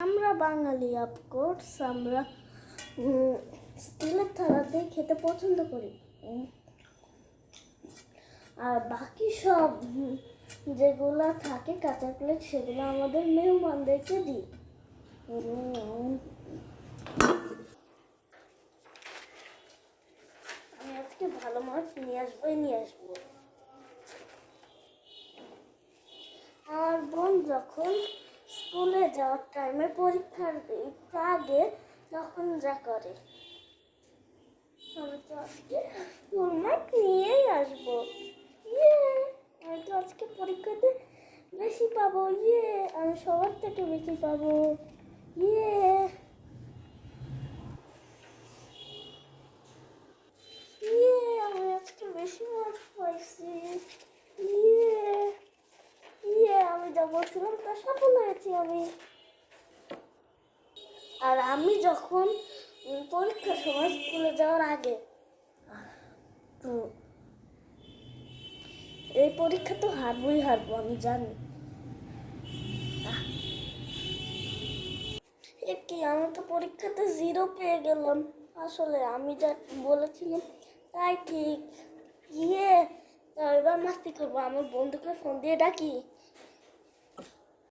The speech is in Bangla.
আমরা বাঙালি, অফকোর্স আমরা স্টিলের থালাতে খেতে পছন্দ করি। আর বাকি সব যেগুলো থাকে কাঁচা প্লেট, সেগুলো আমাদের মেহমানদেরকে দিই। আমি আজকে ভালো মাছ নিয়ে আসবো। আমার বোন যখন স্কুলে যাওয়ার টাইমে পরীক্ষার আগে তখন যা করে, আমি তো আজকে ফুল মাছ নিয়েই আসবো। আমি তো আজকে পরীক্ষাতে বেশি পাবো। আমি সবার থেকে বেশি পাবো। আমি আজকে বেশি মার্কস পাইছি। আমি যা বলছিলাম তা সফল হয়েছি আমি। আর আমি যখন পরীক্ষার সময় স্কুলে যাওয়ার আগে, তো এই পরীক্ষা তো হারবই আমি জানি। কি আমি তো পরীক্ষাতে 0 পেয়ে গেলাম। আসলে আমি যা বলেছিলাম তাই ঠিক। এবার মাস্তি করবো, আমার বন্ধুকে ফোন দিয়ে ডাকি।